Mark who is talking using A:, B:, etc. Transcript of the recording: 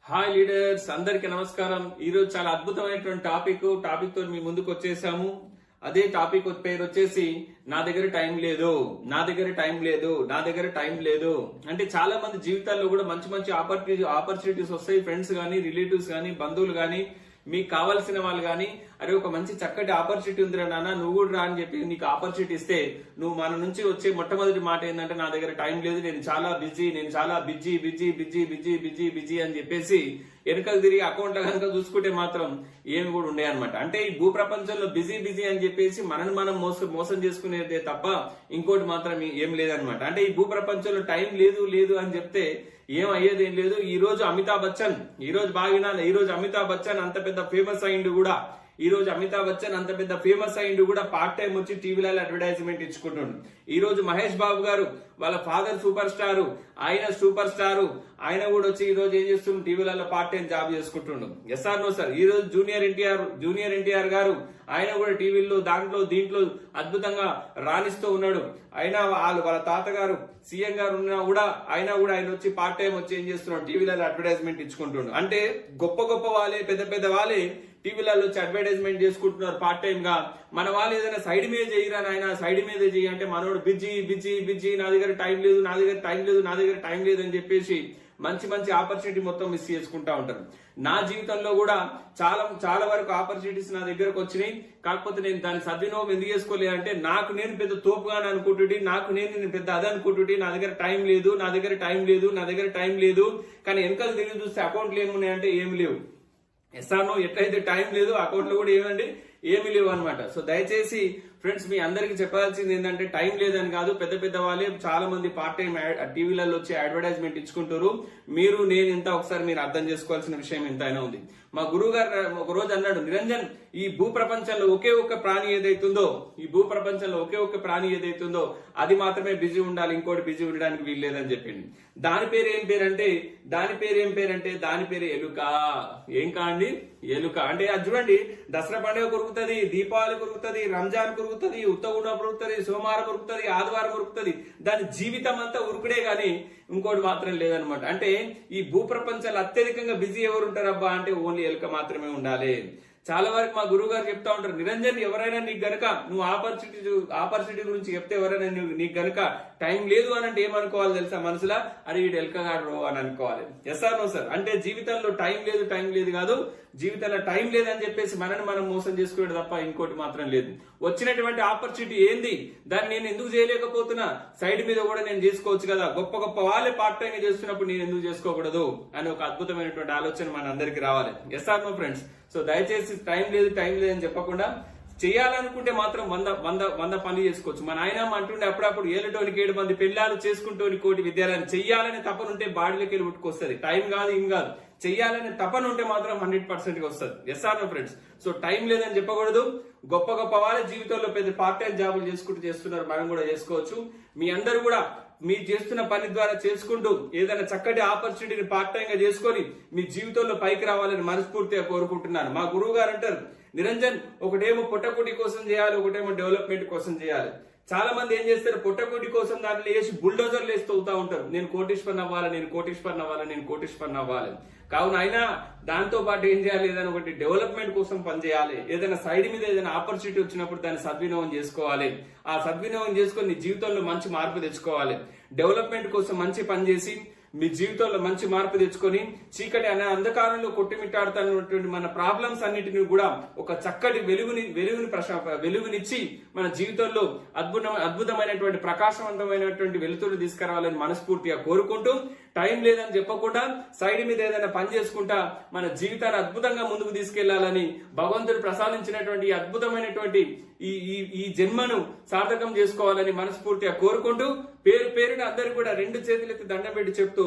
A: Hi leaders, అందరికి నమస్కారం. ఈ రోజు చాలా అద్భుతమైనటువంటి టాపిక్ తో మీ ముందుకు వచ్చేసాము. అదే టాపిక్ పేరు వచ్చేసి నా దగ్గర టైం లేదు, నా దగ్గర టైం లేదు, నా దగ్గర టైం లేదు. అంటే చాలా మంది జీవితాల్లో కూడా మంచి మంచి ఆపర్చునిటీస్ వస్తాయి. ఫ్రెండ్స్ గానీ, రిలేటివ్స్ గానీ, బంధువులు గానీ, మీకు కావాల్సిన వాళ్ళు గానీ, అరే ఒక మంచి చక్కటి ఆపర్చునిటీ ఉందిరా నాన్న, నువ్వు కూడా రా అని చెప్పి నీకు ఆపర్చునిటీ ఇస్తే నువ్వు మన నుంచి వచ్చే మొట్టమొదటి మాట ఏంటంటే నా దగ్గర టైం లేదు, నేను చాలా బిజీ అని చెప్పేసి వెనకలు తిరిగి అకౌంట్ కనుక చూసుకుంటే మాత్రం ఏమి కూడా ఉండే అనమాట. అంటే ఈ భూ ప్రపంచంలో బిజీ అని చెప్పేసి మనని మనం మోసం చేసుకునేదే తప్ప ఇంకోటి మాత్రం ఏం లేదనమాట. అంటే ఈ భూ ప్రపంచంలో టైం లేదు అని చెప్తే ఏం అయ్యేదేం లేదు. ఈ రోజు అమితాబ్ బచ్చన్, ఈ రోజు అమితాబ్ బచ్చన్ అంత పెద్ద ఫేమస్ అయిండు కూడా పార్ట్ టైం వచ్చి టీవీలలో అడ్వర్టైజ్మెంట్ ఇచ్చుకుంటుండు. ఈ రోజు మహేష్ బాబు గారు వాళ్ళ ఫాదర్ సూపర్ స్టార్ ఆయన కూడా వచ్చి ఈ రోజు ఏం చేస్తుండ్రు, టీవీలలో పార్ట్ టైం జాబ్ చేసుకుంటుండు. ఎస్ఆర్ నో సార్. ఈ రోజు జూనియర్ ఎన్టీఆర్ గారు ఆయన కూడా టీవీల్లో దీంట్లో అద్భుతంగా రాణిస్తూ ఉన్నాడు. అయినా వాళ్ళ తాతగారు సీఎం గారు ఉన్నా కూడా ఆయన వచ్చి పార్ట్ టైం వచ్చి ఏం చేస్తున్నాడు, టీవీలలో అడ్వర్టైజ్మెంట్ ఇచ్చుకుంటుండు. అంటే గొప్ప వాళ్ళే, పెద్ద వాళ్ళే టీవీలలో వచ్చి అడ్వర్టైజ్మెంట్ చేసుకుంటున్నారు పార్ట్ టైం గా. మన వాళ్ళు ఏదైనా సైడ్ మీద చేయరా నాయన, సైడ్ మీద చేయి అంటే మనోడు బిజీ, నా దగ్గర టైం లేదు అని చెప్పేసి మంచి ఆపర్చునిటీ మొత్తం మిస్ చేసుకుంటా ఉంటారు. నా జీవితంలో కూడా చాలా వరకు ఆపర్చునిటీస్ నా దగ్గరకు వచ్చినాయి. కాకపోతే నేను దాని సద్వినియోగం ఎందుకు చేసుకోలేదంటే నాకు నేను పెద్ద తోపుగానే అనుకుంటుంటే, నేను పెద్ద అది అనుకుంటుంటే నా దగ్గర టైం లేదు. కానీ వెనకాల తిరిగి చూస్తే అకౌంట్లు ఏమున్నాయంటే ఏమి లేవు. ఎస్ఆర్నో ఎట్లయితే టైం లేదు, అకౌంట్ లో కూడా ఏమి లేవు అనమాట. సో దయచేసి ఫ్రెండ్స్ మీ అందరికి చెప్పాల్సింది ఏంటంటే టైం లేదని కాదు, పెద్ద వాళ్ళే చాలా మంది పార్ట్ టైం టీవీలలో వచ్చి అడ్వర్టైజ్మెంట్ ఇచ్చుకుంటారు. నేను ఎంత ఒకసారి మీరు అర్థం చేసుకోవాల్సిన విషయం ఎంతైనా ఉంది. మా గురువు గారు ఒక రోజు అన్నాడు, నిరంజన్ ఈ భూ ప్రపంచంలో ఒకే ఒక్క ప్రాణి ఏదైతుందో అది మాత్రమే బిజీ ఉండాలి, ఇంకోటి బిజీ ఉండడానికి వీల్లేదని చెప్పింది. దాని పేరు ఏం పేరు ఎలుక. ఏం కాండి ఎలుక అంటే అది చూడండి, దసరా పండుగ కొరుకుతుంది, దీపావళి కొరుకుతుంది, రంజాన్ కొరుకుతుంది, ఉత్తగుండ కొరుకుతుంది, సోమవారం కొరుకుతుంది, ఆదివారం కొరుకుతుంది. దాని జీవితం అంతా ఉరుకుడే గాని ఇంకోటి మాత్రం లేదనమాట. అంటే ఈ భూ ప్రపంచాలు అత్యధికంగా బిజీ ఎవరు ఉంటారబ్బా అంటే ఓన్లీ ఎలుక మాత్రమే ఉండాలి. చాలా వరకు మా గురువు గారు చెప్తా ఉంటారు, నిరంజన్ ఎవరైనా నీకు గనక నువ్వు ఆపర్చునిటీ గురించి చెప్తే ఎవరైనా నీకు గనక టైం లేదు అని అంటే ఏమనుకోవాలి తెలుసా మనసులా, అరే వీడు ఎల్కగాడు అని అనుకోవాలి. Yes or no sir. అంటే జీవితంలో టైం లేదు కాదు, జీవితంలో టైం లేదని చెప్పేసి మనని మనం మోసం చేసుకోవడం తప్ప ఇంకోటి మాత్రం లేదు. వచ్చినటువంటి ఆపర్చునిటీ ఏంది, దాన్ని నేను ఎందుకు చేయలేకపోతున్నా, సైడ్ మీద కూడా నేను చేసుకోవచ్చు కదా, గొప్ప వాళ్ళే పార్ట్ టైం చేస్తున్నప్పుడు నేను ఎందుకు చేసుకోకూడదు అని ఒక అద్భుతమైనటువంటి ఆలోచన మన అందరికి రావాలి. Yes or no friends. సో దయచేసి టైం లేదు అని చెప్పకుండా చేయాలనుకుంటే మాత్రం 100 పనులు చేసుకోవచ్చు. మన ఆయన అంటుండే అప్పుడప్పుడు 7 మంది పెళ్ళాలు చేసుకుంటోని కోటి విద్యాలయం చెయ్యాలని తపనుంటే బాడీలోకి వెళ్ళి ఉట్టుకొస్తుంది. టైం కాదు ఏం కాదు, చెయ్యాలని తపన ఉంటే మాత్రం 100% వస్తుంది. Yes or no friends. So time లేదని చెప్పకూడదు. గొప్ప వాళ్ళ జీవితంలో పెద్ద పార్ట్ టైం జాబులు చేస్తున్నారు, మనం కూడా చేసుకోవచ్చు. మీ అందరూ కూడా మీరు చేస్తున్న పని ద్వారా చేసుకుంటూ ఏదైనా చక్కటి ఆపర్చునిటీని పార్ట్ టైం గా చేసుకొని మీ జీవితంలో పైకి రావాలని మనస్ఫూర్తిగా కోరుకుంటున్నాను. మా గురువు గారు అంటారు, నిరంజన్ ఒకటేమో పొట్టకుటి కోసం చేయాలి, ఒకటేమో డెవలప్మెంట్ కోసం చేయాలి. చాలా మంది ఏం చేస్తారు, పొట్టకుటి కోసం దాంట్లో వేసి బుల్డోజర్లు వేస్తూ అవుతా ఉంటారు, నేను కోటీశ్వరన్ అవ్వాలి. కావున అయినా దాంతో పాటు ఏం చేయాలి, ఏదైనా ఒకటి డెవలప్మెంట్ కోసం పనిచేయాలి. ఏదైనా సైడ్ మీద ఏదైనా ఆపర్చునిటీ వచ్చినప్పుడు దాన్ని సద్వినియోగం చేసుకోవాలి. ఆ సద్వినియోగం చేసుకొని నీ జీవితంలో మంచి మార్పు తెచ్చుకోవాలి. డెవలప్మెంట్ కోసం మంచి పని చేసి మీ జీవితంలో మంచి మార్పు తెచ్చుకొని చీకటి అనే అంధకారంలో కొట్టుమిట్టాడుతున్నటువంటి మన ప్రాబ్లమ్స్ అన్నిటిని కూడా ఒక చక్కటి వెలుగునిచ్చి మన జీవితంలో అద్భుతమైనటువంటి ప్రకాశవంతమైనటువంటి వెలుతురు తీసుకురావాలని మనస్ఫూర్తిగా కోరుకుంటూ, టైం లేదని చెప్పకుండా సైడ్ మీద ఏదైనా పని చేసుకుంటా మన జీవితాన్ని అద్భుతంగా ముందుకు తీసుకెళ్లాలని, భగవంతుడు ప్రసాదించినటువంటి అద్భుతమైనటువంటి ఈ జన్మను సార్థకం చేసుకోవాలని మనస్ఫూర్తిగా కోరుకుంటూ, పేరున అందరూ కూడా 2 చేతులెత్తి దండం పెట్టి చెప్తూ